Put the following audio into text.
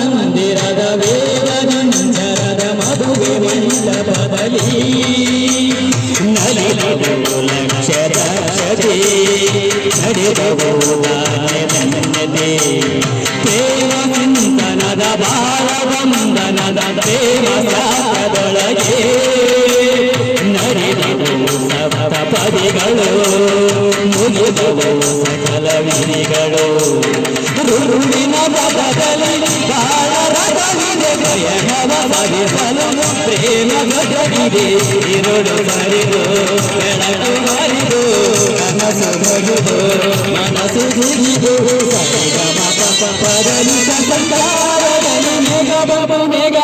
ಮಂದಿರದ ವೇದದಿಂಜರದ ಮದುವೆ ಮಂಟಪದಲ್ಲಿ ನಲಿನದು ಲಕ್ಷದ ಕ್ಷತೆ ನಡೆದವು ನನ್ನದೇ ಪ್ರೇಮ ಚಿಂತನದ ಬಾಳವಂದನದ ಪ್ರೇಮ ಸಾಗದೊಳಗೆ ನಡೆದವು ಸಪ್ತ ಪದಿಗಳು ಮುಗಿದವು ಸಕಲ ವಿಧಿಗಳು ರುರುಳಿನ ಪದದಲ್ಲಿ ಕಾಳರದವಿದೆ ಭಯನವ ಬರಿಸಲು ಪ್ರೇಮ ಗದವಿದೆ ಇರುಳು ಬರಿದು ಬೆಳಕು ಬರಿದು ಕನಸು ಬರಿದು ಮನಸ್ಸು ಜಿಗಿದು ಸರಿಗಮ ಪದಲಿ ಸಂಸಾರದಲ್ಲಿ ಮೇಘ